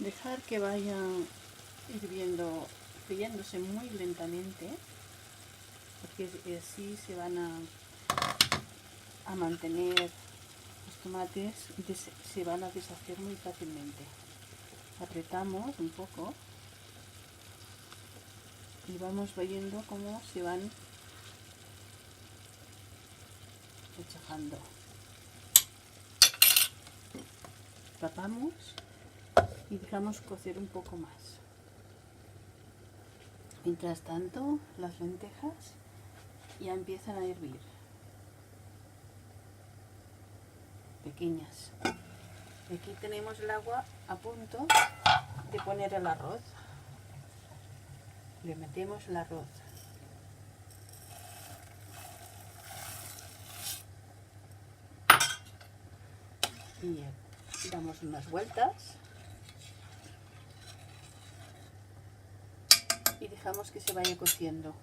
Dejar que vayan hirviendo, friéndose muy lentamente, porque así se van a mantener los tomates, se van a deshacer muy fácilmente. Apretamos un poco y vamos viendo cómo se van deshojando. Tapamos y dejamos cocer un poco más. Mientras tanto, las lentejas ya empiezan a hervir, pequeñas. Y aquí tenemos el agua a punto de poner el arroz. Le metemos el arroz. Y damos unas vueltas y dejamos que se vaya cociendo.